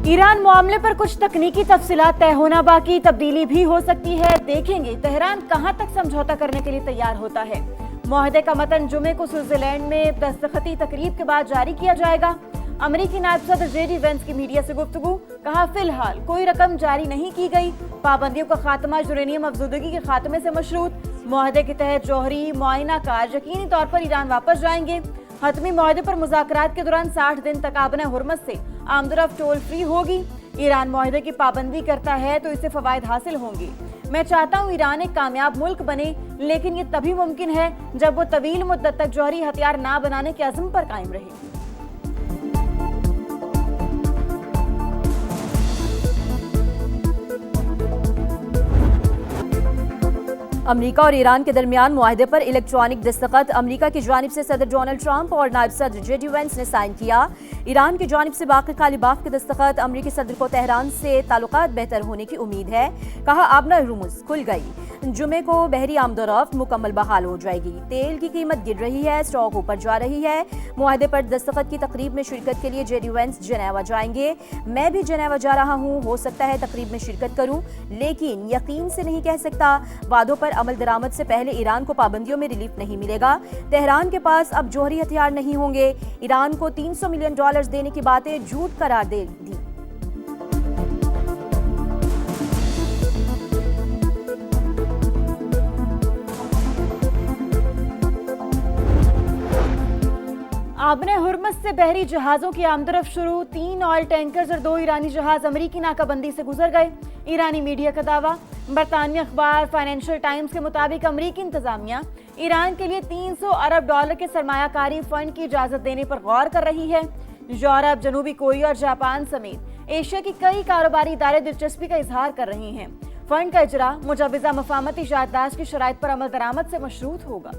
Iran मामले पर कुछ तकनीकी तफसीलात तय होना बाकी, तब्दीली भी हो सकती है। देखेंगे तेहरान कहां तक समझौता करने के लिए तैयार होता है। मुआहदे का मतन जुमे को स्विट्जरलैंड में दस्तखती तकरीब के बाद जारी किया जाएगा। अमेरिकी नायब सदर जेडी वेंस की मीडिया से गुफ्तगू, कहा फिलहाल कोई रकम जारी नहीं की गई। पाबंदियों का खात्मा यूरेनियम अफजूदगी के खात्मे से मशरूत। मुआहदे के तहत जौहरी मुआयना कार यकीनी तौर पर ईरान वापस जाएंगे। हतमी मुआहदे पर मुज़ाकरात के दौरान 60 दिन तक आबना हुर्मत से आमदरफ्त टोल फ्री होगी। ईरान मुआहदे की पाबंदी करता है तो इससे फवायद हासिल होंगे। मैं चाहता हूँ ईरान एक कामयाब मुल्क बने, लेकिन ये तभी मुमकिन है जब वो तवील मुद्दत तक जौहरी हथियार ना बनाने के अज़्म पर कायम रहे। अमेरिका और ईरान के दरमियान मुआहदे पर इलेक्ट्रॉनिक दस्तखत अमेरिका की जानिब से सदर डोनाल्ड ट्रंप और नायब सदर जेडी वेंस ने साइन किया। ईरान की जानिब से बाक़ी कालीबाफ के दस्तखत अमेरिकी सदर को तेहरान से ताल्लुकात बेहतर होने की उम्मीद है। कहा आबना हुर्मुज़ खुल गई, जुमे को बहरी आमदोरफ्त मुकम्मल बहाल हो जाएगी। तेल की कीमत गिर रही है, स्टॉक ऊपर जा रही है। मुआहदे पर दस्तखत की तकरीब में शिरकत के लिए जेडी वेंस जनेवा जाएंगे। मैं भी जनेवा जा रहा हूँ, हो सकता है तकरीब में शिरकत करूँ, लेकिन यकीन से नहीं कह सकता। वादों पर अमल दरामद से पहले ईरान को पाबंदियों में रिलीफ नहीं मिलेगा। तेहरान के पास अब जौहरी हथियार नहीं होंगे। ईरान को $300 मिलियन देने की बातें झूठ करार दे दी। आबने हुर्मस से बहरी जहाजों की आमदरफ्त शुरू। 3 ऑयल टैंकर्स और 2 ईरानी जहाज अमेरिकी नाकाबंदी से गुजर गए। ईरानी मीडिया का दावा। बरतानिया अखबार फाइनेंशियल टाइम्स के मुताबिक अमेरिकी इंतजामिया ईरान के लिए $300 अरब के सरमायाकारी फंड की इजाजत देने पर गौर कर रही है। यूरोप, जनूबी कोरिया और जापान समेत एशिया की कई कारोबारी इदारे दिलचस्पी का इजहार कर रहे हैं। फंड का इजरा मुजवजा मफाहमती याददाश्त की शराइत पर अमल दरामद से मशरूत होगा।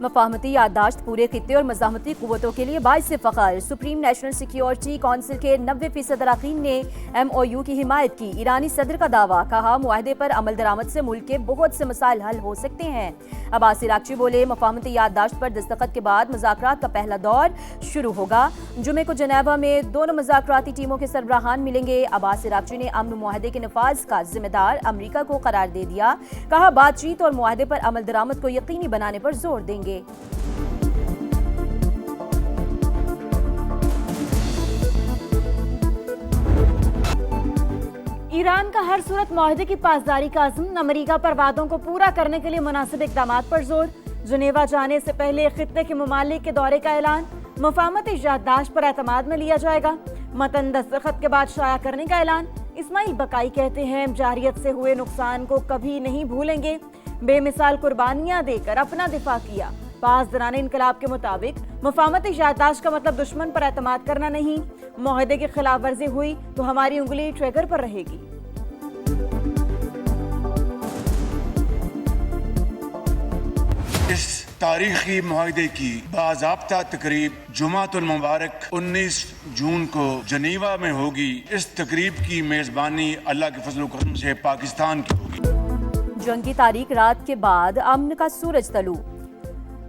मफाहमती याददाश्त पूरे खित्ते और मज़ाहमती कुव्वतों के लिए बाइस फ़ख्र। सुप्रीम नेशनल सिक्योरिटी काउंसिल के 90% अरकान ने MOU की हिमायत की। ईरानी सदर का दावा, कहा मुआहदे पर अमल दरामद से मुल्क के बहुत से मसाइल हल हो सकते हैं। अब्बास इराक़ची बोले, मफाहमती याददाश्त पर दस्तखत के बाद मुज़ाकरात का पहला दौर शुरू होगा। जुमे को जनेवा में दोनों मुज़ाकराती टीमों के सरबराहान मिलेंगे। अब्बास इराक़ची ने अमन मुआहदे के नफाज का जिम्मेदार अमरीका को करार दे दिया। कहा बातचीत और मुआहदे पर अमल दरामद को यकीनी बनाने पर जोर देंगे। ईरान का हर सूरत मुआहदे की पासदारी का अज़्म। अमेरिका पर वादों को पूरा करने के लिए मुनासिब इक़दामात पर जोर। जनेवा जाने से पहले खित्ते के ममालिक के दौरे का ऐलान। मफाहमती याददाश्त पर एतमाद में लिया जाएगा। मतन दस्तखत के बाद शाया करने का ऐलान। इस्माइल बकाई कहते हैं, जारियत से हुए नुकसान को कभी नहीं भूलेंगे। बेमिसाल कुर्बानियां देकर अपना दिफा किया। पासदाराने इनकलाब के मुताबिक मफाहमती याददाश्त का मतलब दुश्मन पर एतमाद करना नहीं। मुआहदे की खिलाफ वर्जी हुई तो हमारी उंगली ट्रिगर पर रहेगी। इस तारीखी मुआहदे की बाज़ाब्ता तकरीब जुमातुल मुबारक 19 जून को जनीवा में होगी। इस तकरीब की मेज़बानी अल्लाह के फजल करम से पाकिस्तान की होगी। जंग की तारीख रात के बाद अमन का सूरज तलू।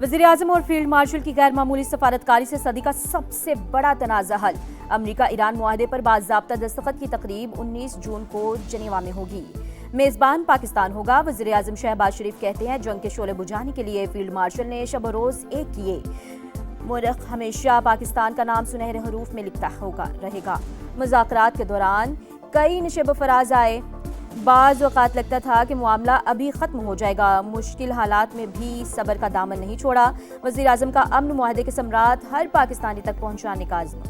वज़ीर आज़म और फील्ड मार्शल की गैर मामूली सफारतकारी से सदी का सबसे बड़ा तनाज़ा हल। अमेरिका ईरान मुआहदे पर बाज़ाब्ता दस्तखत की तकरीब 19 जून को जनीवा में होगी। मेज़बान पाकिस्तान होगा। वज़ीर आज़म शहबाज शरीफ कहते हैं, जंग के शोले बुझाने के लिए फील्ड मार्शल ने शब रोज़ एक किए। मुल्क हमेशा पाकिस्तान का नाम सुनहरे हरूफ में लिखता रहेगा। मुज़ाकरात के दौरान कई नशेब फराज आए। बाज़ वक़ात लगता था कि मामला अभी ख़त्म हो जाएगा। मुश्किल हालात में भी सब्र का दामन नहीं छोड़ा। वज़ीर आज़म का अमन मुआहदे के सम्राट हर पाकिस्तानी तक पहुँचाने का अज़्म।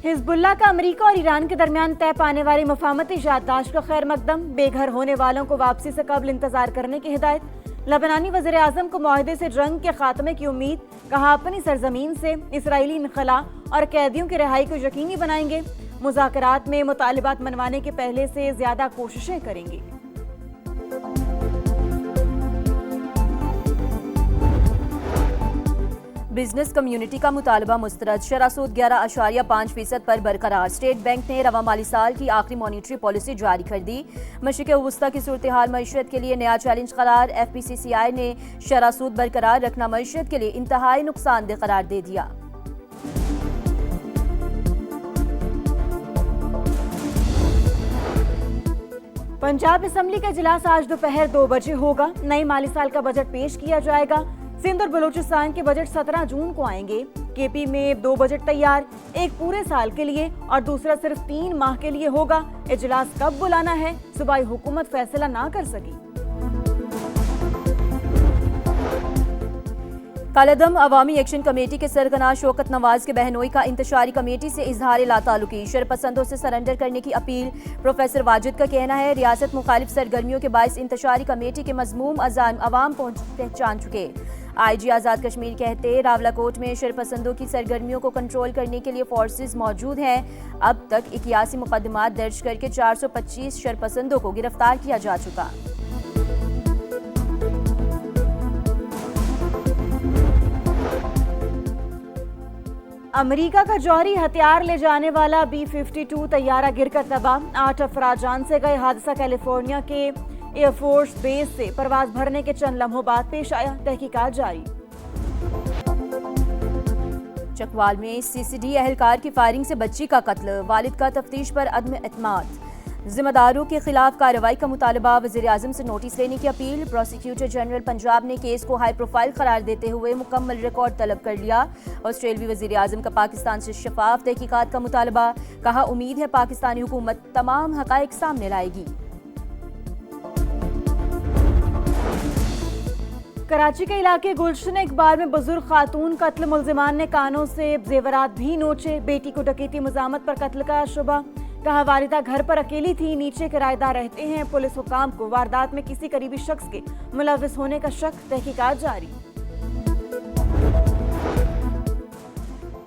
हिज़्बुल्लाह का अमेरिका और ईरान के दरमियान तय पाने वाली मफाहमती याददाश्त का खैर मकदम। बेघर होने वालों को वापसी से कबल इंतजार करने की हिदायत। लबनानी वज़ीर आज़म को मुआहदे से जंग के खात्मे की उम्मीद। कहा अपनी सरजमीन से इसराइली इनखला और कैदियों की रिहाई को यकीनी बनाएंगे। मुज़ाकरात में मुतालिबात मनवाने के पहले से ज्यादा कोशिशें करेंगे। बिजनेस कम्युनिटी का मुतालबा मुस्तरद, शरह सूद 11.5% पर बरकरार। स्टेट बैंक ने रवा माली साल की आखिरी मॉनिटरी पॉलिसी जारी कर दी। मशरिक़ वस्ता की सूरत हाल मईशत के लिए नया चैलेंज करार। FPCCI ने शरह सूद बरकरार रखना मईशत के लिए इंतहाई नुकसानदेह करार दे दिया। पंजाब असेंबली का इजलास आज दोपहर 2 बजे होगा। नए माली साल का बजट पेश किया जाएगा। सिंध और बलूचिस्तान के बजट 17 जून को आएंगे। KP में 2 बजट तैयार, एक पूरे साल के लिए और दूसरा सिर्फ 3 माह के लिए होगा। इजलास कब बुलाना है, सूबाई हुकूमत फैसला ना कर सकी। कालेदम अवामी एक्शन कमेटी के सरगना शौकत नवाज के बहनोई का इंतशारी कमेटी से इजहार लातालुकी, शरपसंदों से सरेंडर करने की अपील। प्रोफेसर वाजिद का कहना है रियासत मुखालिफ सरगर्मियों के बायस इंतशारी कमेटी के मजमूम अजान अवाम पहचान चुके। IG आज़ाद कश्मीर कहते रावलाकोट में शरपसंदों की सरगर्मियों को कंट्रोल करने के लिए फोर्सेज मौजूद हैं। अब तक 81 मुकदमात दर्ज करके 425 शरपसंदों को गिरफ्तार किया जा चुका। अमेरिका का जौहरी हथियार ले जाने वाला B-52 तैयारा गिरकर तबाह। 8 अफराद जान से गए। हादसा कैलिफोर्निया के एयरफोर्स बेस से परवाज भरने के चंद लम्हों बाद पेश आया। तहकीकात जारी। चकवाल में CCD एहलकार की फायरिंग से बच्ची का कत्ल, वालिद का तफ्तीश पर अदम एतमाद। जिम्मेदारों के खिलाफ कार्रवाई का मुतालबा, वज़ीर आज़म से नोटिस लेने की अपील। प्रोसिक्यूटर जनरल पंजाब ने केस को हाई प्रोफाइल करार देते हुए मुकम्मल रिकॉर्ड तलब कर लिया। ऑस्ट्रेलियाई वज़ीर आज़म का पाकिस्तान से शफाफ तहकीकात का मुतालबा, कहा उम्मीद है पाकिस्तानी हुकूमत तमाम हक़ाइक़ सामने लाएगी। कराची के इलाके गुलशन इकबाल में बुजुर्ग खातून कत्ल, मुल्जिमान ने कानों से जेवरात भी नोचे। बेटी को डकैती मज़ामत पर कत्ल का शुबा, कहा वालिदा घर पर अकेली थी, नीचे किराएदार रहते हैं। पुलिस हुकाम को वारदात में किसी करीबी शख्स के मुलविस होने का शक, तहकीकात जारी।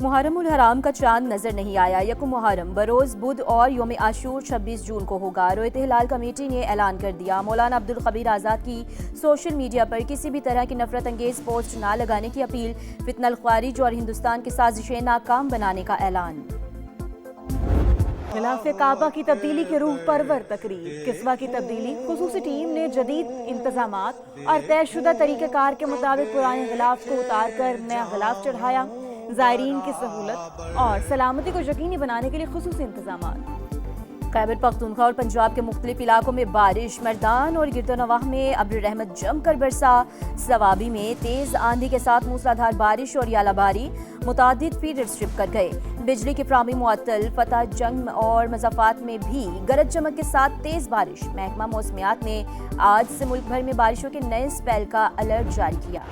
मुहर्रम उल हराम का चांद नजर नहीं आया। यकुम मुहर्रम बरोज बुध और योम आशूर 26 जून को होगा। रोयत हिलाल कमेटी ने ऐलान कर दिया। मौलाना अब्दुल कबीर आज़ाद की सोशल मीडिया पर किसी भी तरह की नफरत अंगेज पोस्ट ना लगाने की अपील। फितनल ख्वारिज और हिंदुस्तान की साजिशें नाकाम बनाने का ऐलान। खिलाफ काबा की तब्दीली के रूह परवर तकरीब, किस्वा की तब्दीली। खुसूसी टीम ने जदीद इंतजामात और तयशुदा तरीक़ेकार के मुताबिक पुराने गिलाफ को उतार कर नया गिलाफ चढ़ाया। ज़ायरीन की सहूलत और सलामती को यकीनी बनाने के लिए खुसूसी इंतजामात। खैबर पख्तूनख्वा और पंजाब के मुख्तलिफ इलाकों में बारिश। मर्दान और गिरदोनवाह में अब्र रहमत जमकर बरसा। सवाबी में तेज आंधी के साथ मूसलाधार बारिश और यालाबारी, मुतादिद फीडर स्ट्रिप कर गए। बिजली की फ्राहमी मुअत्तल। फतह जंग और मज़ाफ़ात में भी गरज चमक के साथ तेज बारिश। महकमा मौसमियात ने आज से मुल्क भर में बारिशों के नए स्पेल का अलर्ट जारी किया।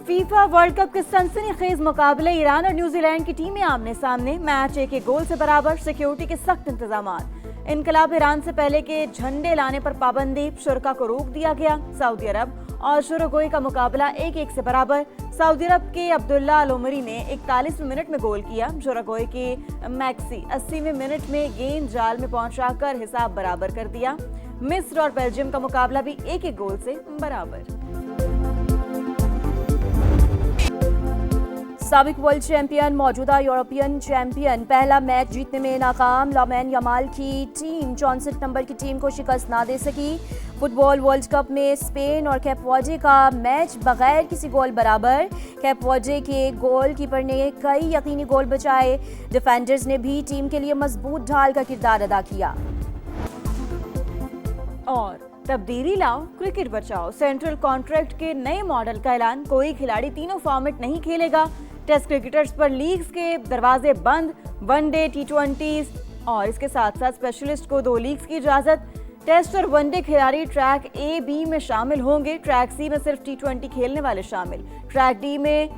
फीफा वर्ल्ड कप के सनसनीखेज मुकाबले, ईरान और न्यूजीलैंड की टीमें आमने सामने। मैच 1-1 गोल से बराबर। सिक्योरिटी के सख्त इंतजामात। इनकलाब ईरान से पहले के झंडे लाने पर पाबंदी, शुरा को रोक दिया गया। सऊदी अरब और शुरागोई का मुकाबला 1-1 से बराबर। सऊदी अरब के अब्दुल्ला अल उमरी ने 41वें मिनट में गोल किया। शुरागोई के मैक्सी 80वें मिनट में गेंद जाल में पहुंचाकर हिसाब बराबर कर दिया। मिस्र और बेल्जियम का मुकाबला भी 1-1 गोल से बराबर। साबिक वर्ल्ड चैंपियन मौजूदा यूरोपियन चैंपियन पहला मैच जीतने में नाकाम। लामीन यमाल की टीम 64 नंबर की टीम को शिकस्त ना दे सकी। फुटबॉल वर्ल्ड कप में स्पेन और कैप वर्डे का मैच बगैर किसी गोल बराबर। कैप वर्डे के गोलकीपर ने कई यकीनी गोल बचाए। डिफेंडर्स ने भी टीम के लिए मजबूत ढाल का किरदार अदा किया। और तब्दीली लाओ, क्रिकेट बचाओ। सेंट्रल कॉन्ट्रैक्ट के नए मॉडल का ऐलान। कोई खिलाड़ी तीनों फॉर्मेट नहीं खेलेगा। टेस्ट क्रिकेटर्स पर लीग्स के दरवाजे बंद। वनडे, T20 और इसके साथ साथ स्पेशलिस्ट को 2 लीग्स की इजाजत। टेस्ट और वनडे खिलाड़ी ट्रैक A, B में शामिल होंगे। ट्रैक C में सिर्फ T20 खेलने वाले शामिल। ट्रैक D में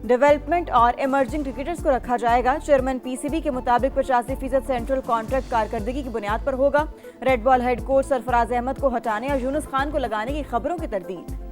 डेवलपमेंट और इमर्जिंग क्रिकेटर्स को रखा जाएगा। चेयरमैन PCB के मुताबिक 85% सेंट्रल कॉन्ट्रैक्ट कारकर्दगी की बुनियाद पर होगा। Red ball head coach Sarfaraz Ahmed को हटाने और यूनुस खान को लगाने की खबरों की तरदीद।